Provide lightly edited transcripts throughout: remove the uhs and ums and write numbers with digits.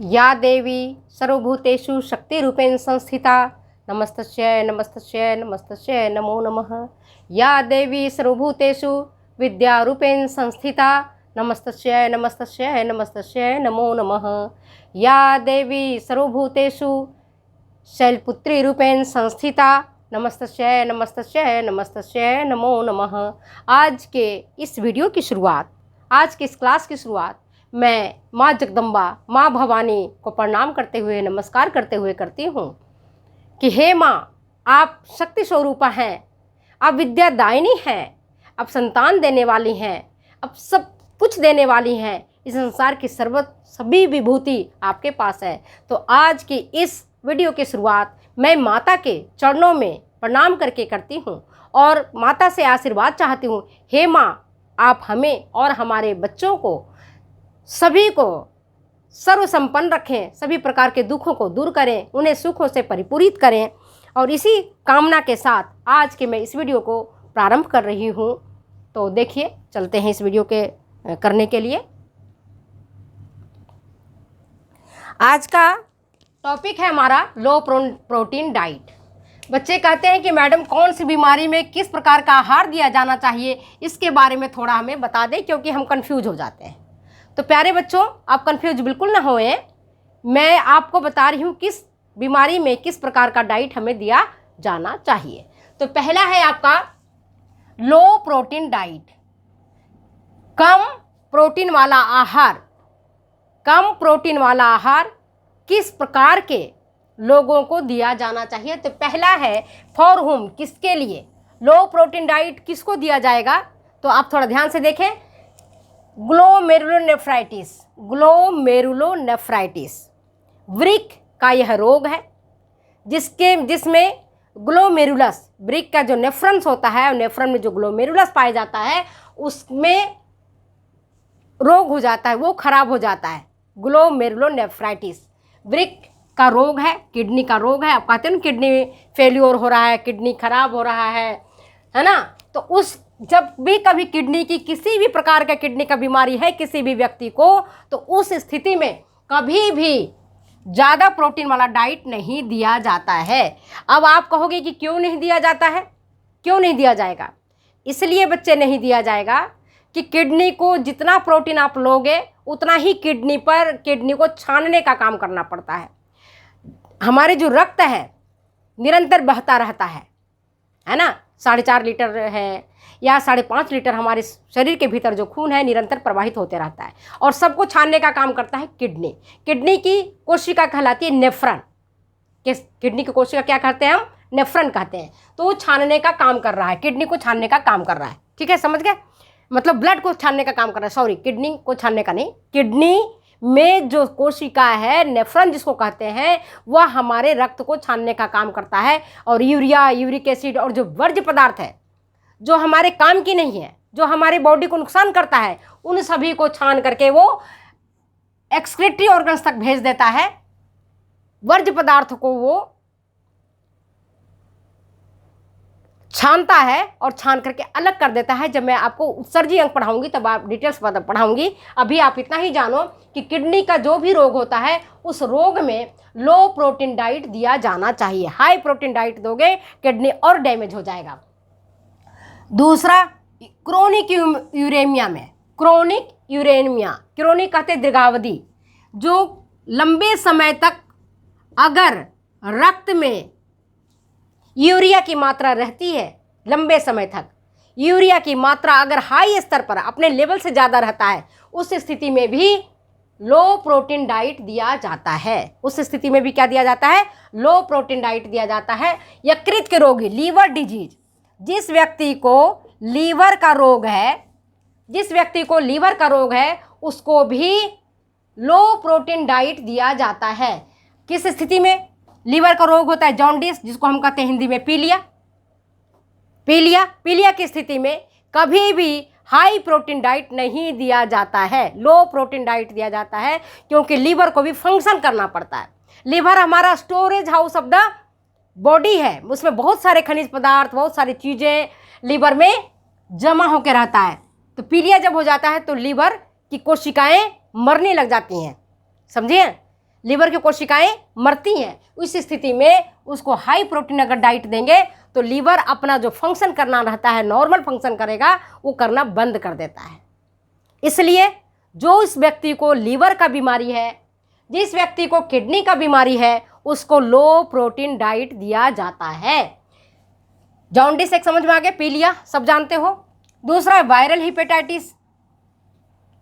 या देवी सर्वभूतेषु शक्तिरूपेण संस्थिता नमस्तस्यै नमस्तस्यै नमस्तस्यै नमो नमः। या देवी सर्वभूतेषु विद्यारूपेण संस्थिता नमस्तस्यै नमस्तस्यै नमस्तस्यै नमो नमः। या देवी सर्वभूतेषु शैलपुत्रीरूपेण संस्थिता नमस्तस्यै नमस्तस्यै नमस्तस्यै नमो नमः। आज के इस वीडियो की शुरुआत, आज की इस क्लास की शुरुआत मैं माँ जगदम्बा, माँ भवानी को प्रणाम करते हुए, नमस्कार करते हुए करती हूँ कि हे माँ, आप शक्ति स्वरूपा हैं, आप विद्यादायिनी हैं, आप संतान देने वाली हैं, आप सब कुछ देने वाली हैं। इस संसार की सभी विभूति आपके पास है। तो आज की इस वीडियो की शुरुआत मैं माता के चरणों में प्रणाम करके करती हूँ और माता से आशीर्वाद चाहती हूँ। हे माँ, आप हमें और हमारे बच्चों को, सभी को सर्व संपन्न रखें, सभी प्रकार के दुखों को दूर करें, उन्हें सुखों से परिपूरित करें। और इसी कामना के साथ आज के मैं इस वीडियो को प्रारंभ कर रही हूँ। तो देखिए, चलते हैं इस वीडियो के करने के लिए। आज का टॉपिक है हमारा लो प्रोटीन डाइट। बच्चे कहते हैं कि मैडम कौन सी बीमारी में किस प्रकार का आहार दिया जाना चाहिए, इसके बारे में थोड़ा हमें बता दें, क्योंकि हम कंफ्यूज हो जाते हैं। तो प्यारे बच्चों, आप कंफ्यूज बिल्कुल ना होएं। मैं आपको बता रही हूँ किस बीमारी में किस प्रकार का डाइट हमें दिया जाना चाहिए। तो पहला है आपका लो प्रोटीन डाइट, कम प्रोटीन वाला आहार। कम प्रोटीन वाला आहार किस प्रकार के लोगों को दिया जाना चाहिए? तो पहला है फॉर होम, किसके लिए लो प्रोटीन डाइट किसको दिया जाएगा? तो आप थोड़ा ध्यान से देखें। ग्लोमेरुलोनेफ्राइटिस, ग्लोमेरुलोनेफ्राइटिस वृक्क का यह रोग है जिसमें ग्लोमेरुलस, वृक्क का जो नेफ्रॉन्स होता है, नेफ्रॉन में जो ग्लोमेरुलस पाया जाता है उसमें रोग हो जाता है, वो खराब हो जाता है। ग्लोमेरुलोनेफ्राइटिस वृक्क का रोग है, किडनी का रोग है। आप कहते हैं ना किडनी फेल्योर हो रहा है, किडनी खराब हो रहा है ना? तो उस जब भी कभी किडनी की किसी भी प्रकार का किडनी का बीमारी है किसी भी व्यक्ति को, तो उस स्थिति में कभी भी ज़्यादा प्रोटीन वाला डाइट नहीं दिया जाता है। अब आप कहोगे कि क्यों नहीं दिया जाता है, क्यों नहीं दिया जाएगा? इसलिए बच्चे नहीं दिया जाएगा कि किडनी को जितना प्रोटीन आप लोगे उतना ही किडनी को छानने का काम करना पड़ता है। हमारे जो रक्त है निरंतर बहता रहता है ना? 4.5 लीटर है या 5.5 लीटर हमारे शरीर के भीतर जो खून है निरंतर प्रवाहित होते रहता है और सबको छानने का काम करता है किडनी। किडनी की कोशिका कहलाती है नेफ्रॉन। किडनी की कोशिका क्या कहते हैं हम? नेफ्रॉन कहते हैं। तो वो छानने का काम कर रहा है, किडनी को छानने का काम कर रहा है। ठीक है, समझ गए? मतलब ब्लड को छानने का काम कर रहा है, सॉरी, किडनी को छानने का नहीं। किडनी में जो कोशिका है नेफ्रॉन जिसको कहते हैं, वह हमारे रक्त को छानने का काम करता है। और यूरिया, यूरिक एसिड और जो वर्ज्य पदार्थ है जो हमारे काम की नहीं है, जो हमारे बॉडी को नुकसान करता है, उन सभी को छान करके वो एक्सक्रीटरी ऑर्गन्स तक भेज देता है। वर्ज्य पदार्थ को वो छानता है और छान करके अलग कर देता है। जब मैं आपको उत्सर्जी अंग पढ़ाऊंगी तब आप डिटेल्स पढ़ाऊंगी। अभी आप इतना ही जानो कि किडनी का जो भी रोग होता है उस रोग में लो प्रोटीन डाइट दिया जाना चाहिए। हाई प्रोटीन डाइट दोगे किडनी और डैमेज हो जाएगा। दूसरा, क्रोनिक यूरेमिया में, क्रोनिक यूरेमिया, क्रोनिक कहते हैं दीर्घावधि, जो लंबे समय तक अगर रक्त में यूरिया की मात्रा रहती है, लंबे समय तक यूरिया की मात्रा अगर हाई स्तर पर अपने लेवल से ज़्यादा रहता है, उस स्थिति में भी लो प्रोटीन डाइट दिया जाता है। उस स्थिति में भी क्या दिया जाता है? लो प्रोटीन डाइट दिया जाता है। यकृत के रोगी, लीवर डिजीज, जिस व्यक्ति को लीवर का रोग है, जिस व्यक्ति को लीवर का रोग है उसको भी लो प्रोटीन डाइट दिया जाता है। किस स्थिति में लीवर का रोग होता है? जॉन्डिस, जिसको हम कहते हैं हिंदी में पीलिया। पीलिया की स्थिति में कभी भी हाई प्रोटीन डाइट नहीं दिया जाता है, लो प्रोटीन डाइट दिया जाता है, क्योंकि लीवर को भी फंक्शन करना पड़ता है। लीवर हमारा storage house of the body है, उसमें बहुत सारे खनिज पदार्थ, बहुत सारी चीज़ें लीवर में जमा होकर रहता है। तो पीलिया जब हो जाता है तो लीवर की कोशिकाएं मरने लग जाती हैं, समझिए। लीवर की कोशिकाएं मरती हैं। उस स्थिति में उसको हाई प्रोटीन अगर डाइट देंगे तो लीवर अपना जो फंक्शन करना रहता है, नॉर्मल फंक्शन करेगा, वो करना बंद कर देता है। इसलिए जो इस व्यक्ति को लीवर का बीमारी है, जिस व्यक्ति को किडनी का बीमारी है, उसको लो प्रोटीन डाइट दिया जाता है। जॉन्डिस एक समझ में आ गया, पीलिया सब जानते हो। दूसरा viral hepatitis.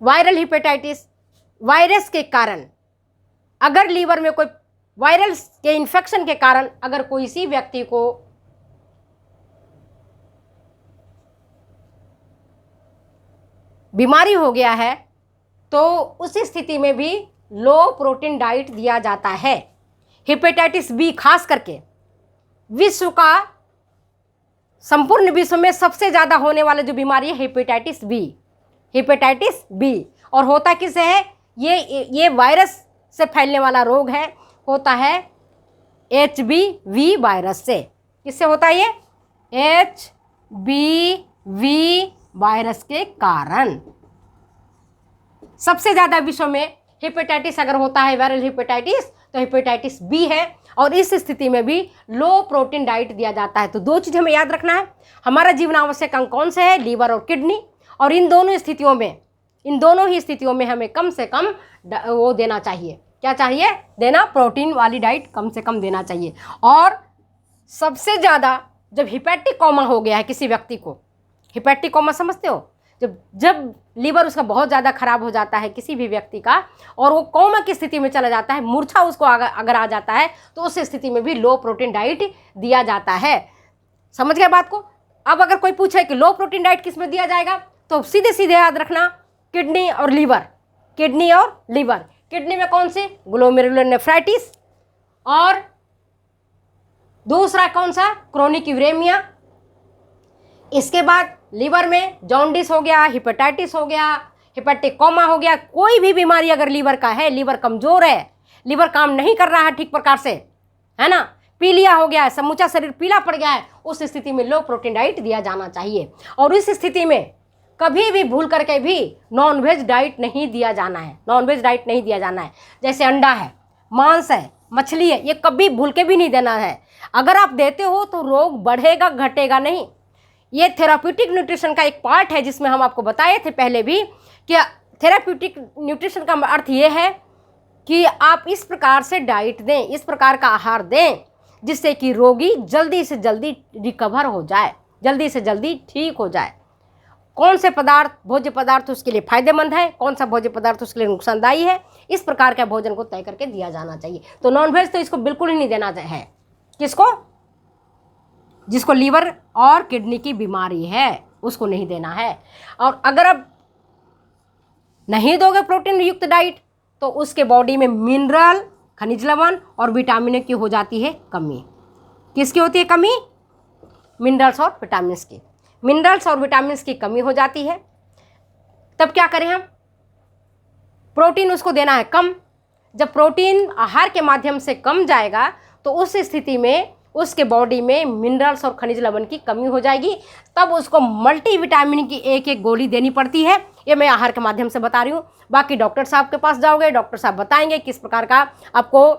Viral hepatitis virus के कारण, अगर लीवर में कोई वायरल के इन्फेक्शन के कारण अगर कोई सी व्यक्ति को बीमारी हो गया है तो उस स्थिति में भी लो प्रोटीन डाइट दिया जाता है। हेपेटाइटिस बी खास करके विश्व का, संपूर्ण विश्व में सबसे ज़्यादा होने वाला जो बीमारी है हेपेटाइटिस बी, हेपेटाइटिस बी। और होता किससे है? ये वायरस से फैलने वाला रोग है, होता है HBV वायरस से। किससे होता है ये? HBV वायरस के कारण सबसे ज़्यादा विश्व में हेपेटाइटिस अगर होता है, वायरल हेपेटाइटिस, तो हेपेटाइटिस बी है। और इस स्थिति में भी लो प्रोटीन डाइट दिया जाता है। तो दो चीज़ हमें याद रखना है, हमारा जीवन आवश्यक अंग कौन से है? लीवर और किडनी। और इन दोनों ही स्थितियों में हमें कम से कम वो देना चाहिए। क्या चाहिए? देना, प्रोटीन वाली डाइट कम से कम देना चाहिए। और सबसे ज़्यादा जब हिपैटिक कोमा हो गया है किसी व्यक्ति को, हिपैटिक कोमा समझते हो? जब लीवर उसका बहुत ज़्यादा खराब हो जाता है किसी भी व्यक्ति का, और वो कोमा की स्थिति में चला जाता है, मूर्छा उसको अगर आ जाता है, तो उस स्थिति में भी लो प्रोटीन डाइट दिया जाता है। समझ गए बात को? अब अगर कोई पूछे कि लो प्रोटीन डाइट किस में दिया जाएगा, तो सीधे सीधे याद रखना, किडनी और लीवर। किडनी और लीवर। किडनी में कौन सी? ग्लोमेरुलोनेफ्राइटिस। और दूसरा कौन सा? Chronic uraemia. इसके बाद लीवर में जॉन्डिस हो गया, हिपेटाइटिस हो गया, हिपैटिक कोमा हो गया। कोई भी बीमारी अगर लीवर का है, लीवर कमज़ोर है, लीवर काम नहीं कर रहा है ठीक प्रकार से, है ना, पीलिया हो गया है, समूचा शरीर पीला पड़ गया है, उस स्थिति में लो प्रोटीन डाइट दिया जाना चाहिए। और इस स्थिति में कभी भी भूल करके भी नॉनवेज डाइट नहीं दिया जाना है। नॉनवेज डाइट नहीं दिया जाना है। जैसे अंडा है, मांस है, मछली है, ये कभी भूल के भी नहीं देना है। अगर आप देते हो तो रोग बढ़ेगा, घटेगा नहीं। ये थेराप्यूटिक न्यूट्रिशन का एक पार्ट है, जिसमें हम आपको बताए थे पहले भी कि थेराप्यूटिक न्यूट्रिशन का अर्थ ये है कि आप इस प्रकार से डाइट दें, इस प्रकार का आहार दें, जिससे कि रोगी जल्दी से जल्दी रिकवर हो जाए, जल्दी से जल्दी ठीक हो जाए। कौन से पदार्थ, भोज्य पदार्थ उसके लिए फायदेमंद है, कौन सा भोज्य पदार्थ उसके लिए नुकसानदायी है, इस प्रकार के भोजन को तय करके दिया जाना चाहिए। तो नॉनवेज तो इसको बिल्कुल ही नहीं देना है। किसको? जिसको लीवर और किडनी की बीमारी है, उसको नहीं देना है। और अगर आप नहीं दोगे प्रोटीन युक्त डाइट, तो उसके बॉडी में मिनरल, खनिज लवण और विटामिन की हो जाती है कमी। किसकी होती है कमी? मिनरल्स और विटामिन्स की। मिनरल्स और विटामिन्स की कमी हो जाती है। तब क्या करें हम? प्रोटीन उसको देना है कम। जब प्रोटीन आहार के माध्यम से कम जाएगा, तो उस स्थिति में उसके बॉडी में मिनरल्स और खनिज लवण की कमी हो जाएगी। तब उसको मल्टीविटामिन की एक एक गोली देनी पड़ती है। ये मैं आहार के माध्यम से बता रही हूँ। बाकी डॉक्टर साहब के पास जाओगे, डॉक्टर साहब बताएंगे किस प्रकार का आपको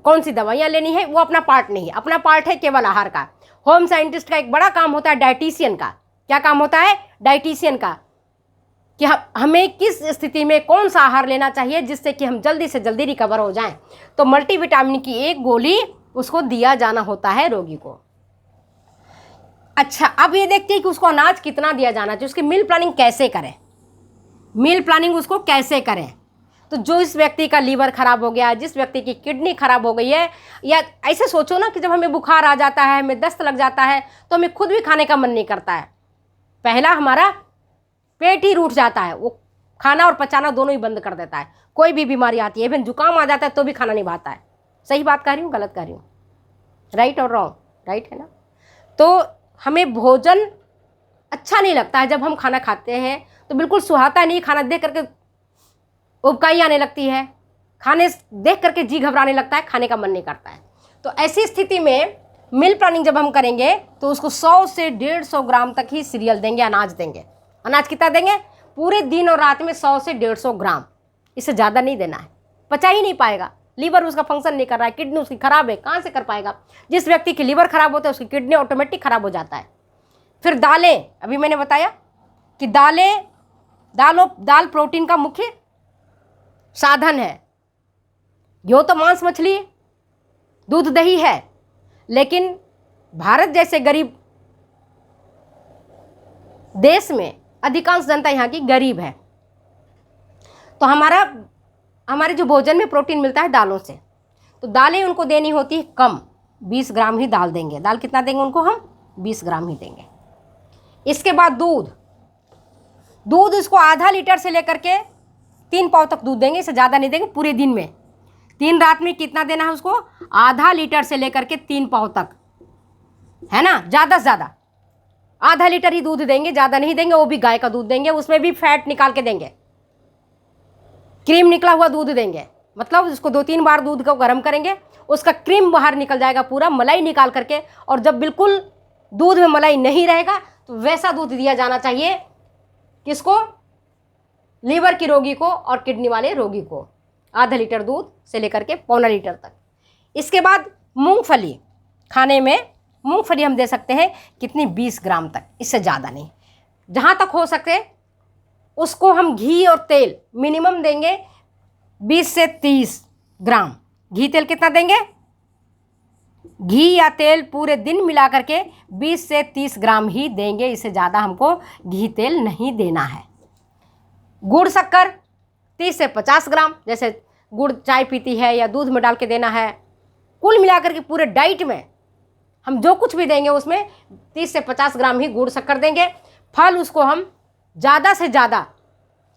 कौन सी दवाइयाँ लेनी है। वो अपना पार्ट नहीं है, अपना पार्ट है केवल आहार का। होम साइंटिस्ट का एक बड़ा काम होता है डाइटिशियन का। क्या काम होता है? डाइटिशियन का, कि हमें किस स्थिति में कौन सा आहार लेना चाहिए जिससे कि हम जल्दी से जल्दी रिकवर हो जाएं। तो मल्टीविटामिन की एक गोली उसको दिया जाना होता है रोगी को। अच्छा, अब ये देखते हैं कि उसको अनाज कितना दिया जाना चाहिए, उसकी मील प्लानिंग कैसे करें। मील प्लानिंग उसको कैसे करें? तो जो इस व्यक्ति का लीवर खराब हो गया, जिस व्यक्ति की किडनी खराब हो गई है, या ऐसे सोचो ना कि जब हमें बुखार आ जाता है, हमें दस्त लग जाता है, तो हमें खुद भी खाने का मन नहीं करता है। पहला हमारा पेट ही रूठ जाता है, वो खाना और पचाना दोनों ही बंद कर देता है। कोई भी बीमारी आती है, इवन जुकाम आ जाता है तो भी खाना नहीं भाता है। सही बात कह रही हूँ, गलत कह रही हूँ? राइट और रॉन्ग? राइट है ना? तो हमें भोजन अच्छा नहीं लगता है। जब हम खाना खाते हैं तो बिल्कुल सुहाता नहीं, खाना देख करके उबकाई आने लगती है, खाने देख करके जी घबराने लगता है, खाने का मन नहीं करता है। तो ऐसी स्थिति में मील प्लानिंग जब हम करेंगे तो उसको 100 से 150 ग्राम तक ही सीरियल देंगे, अनाज देंगे। अनाज कितना देंगे? पूरे दिन और रात में 100 से 150 ग्राम, इससे ज़्यादा नहीं देना है। पचा ही नहीं पाएगा, लीवर उसका फंक्शन नहीं कर रहा है, किडनी उसकी खराब है, कहाँ से कर पाएगा। जिस व्यक्ति की लीवर खराब होता है उसकी किडनी ऑटोमेटिक खराब हो जाता है। फिर दालें, अभी मैंने बताया कि दाल प्रोटीन का मुख्य साधन है। यो तो मांस मछली दूध दही है, लेकिन भारत जैसे गरीब देश में अधिकांश जनता यहाँ की गरीब है, तो हमारे जो भोजन में प्रोटीन मिलता है दालों से, तो दालें उनको देनी होती है कम, 20 ग्राम ही दाल देंगे। दाल कितना देंगे उनको हम? 20 ग्राम ही देंगे। इसके बाद दूध इसको आधा लीटर से लेकर के 3 पाव तक दूध देंगे, इससे ज़्यादा नहीं देंगे पूरे दिन में। 3 रात में कितना देना है उसको? आधा लीटर से लेकर के 3 पाव तक, है ना, ज़्यादा से ज़्यादा आधा लीटर ही दूध देंगे, ज़्यादा नहीं देंगे। वो भी गाय का दूध देंगे, उसमें भी फैट निकाल के देंगे, क्रीम निकला हुआ दूध देंगे। मतलब उसको 2-3 बार दूध को गर्म करेंगे, उसका क्रीम बाहर निकल जाएगा पूरा, मलाई निकाल करके। और जब बिल्कुल दूध में मलाई नहीं रहेगा तो वैसा दूध दिया जाना चाहिए। किसको? लीवर की रोगी को और किडनी वाले रोगी को। आधा लीटर दूध से लेकर के पौना लीटर तक। इसके बाद मूंगफली, खाने में मूंगफली हम दे सकते हैं कितनी? 20 ग्राम तक, इससे ज़्यादा नहीं। जहाँ तक हो सके उसको हम घी और तेल मिनिमम देंगे 20 से 30 ग्राम। घी तेल कितना देंगे? घी या तेल पूरे दिन मिला करके 20 से 30 ग्राम ही देंगे, इससे ज़्यादा हमको घी तेल नहीं देना है। गुड़ शक्कर 30 से 50 ग्राम, जैसे गुड़ चाय पीती है या दूध में डाल के देना है। कुल मिलाकर के पूरे डाइट में हम जो कुछ भी देंगे उसमें 30 से 50 ग्राम ही गुड़ शक्कर देंगे। फल उसको हम ज़्यादा से ज़्यादा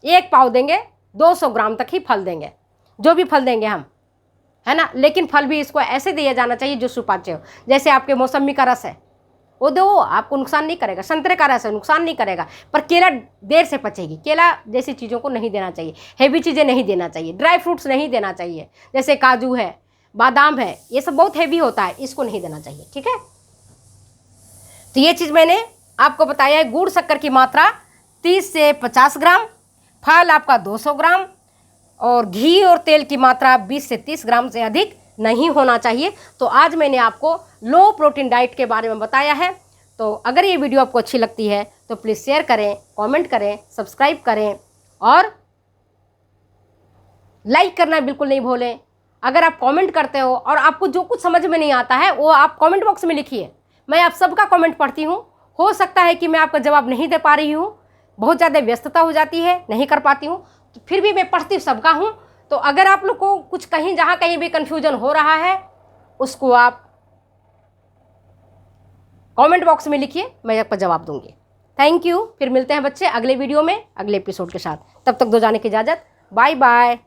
1 पाव देंगे, 200 ग्राम तक ही फल देंगे, जो भी फल देंगे हम, है ना। लेकिन फल भी इसको ऐसे दिया जाना चाहिए जो सुपाच्य हो। जैसे आपके मौसमी का रस है वो दो, आपको नुकसान नहीं करेगा। संतरे का रस है, नुकसान नहीं करेगा, पर केला देर से पचेगी। केला जैसी चीज़ों को नहीं देना चाहिए, हेवी चीज़ें नहीं देना चाहिए, ड्राई फ्रूट्स नहीं देना चाहिए, जैसे काजू है, बादाम है, ये सब बहुत हेवी होता है, इसको नहीं देना चाहिए, ठीक है। तो ये चीज़ मैंने आपको बताया है। गुड़ शक्कर की मात्रा 30 से 50 ग्राम, फल आपका 200 ग्राम, और घी और तेल की मात्रा 20 से 30 ग्राम से अधिक नहीं होना चाहिए। तो आज मैंने आपको लो प्रोटीन डाइट के बारे में बताया है। तो अगर ये वीडियो आपको अच्छी लगती है तो प्लीज़ शेयर करें, कमेंट करें, सब्सक्राइब करें और लाइक करना बिल्कुल नहीं भूलें। अगर आप कमेंट करते हो और आपको जो कुछ समझ में नहीं आता है वो आप कमेंट बॉक्स में लिखिए, मैं आप सबका कमेंट पढ़ती हूँ। हो सकता है कि मैं आपका जवाब नहीं दे पा रही हूँ, बहुत ज़्यादा व्यस्तता हो जाती है, नहीं कर पाती हूँ, तो फिर भी मैं पढ़ती सबका हूँ। तो अगर आप लोग को कुछ जहाँ कहीं भी कन्फ्यूजन हो रहा है उसको आप कमेंट बॉक्स में लिखिए, मैं आपका जवाब दूंगी। Thank you. फिर मिलते हैं बच्चे अगले वीडियो में, अगले एपिसोड के साथ। तब तक दो जाने की इजाज़त। Bye bye.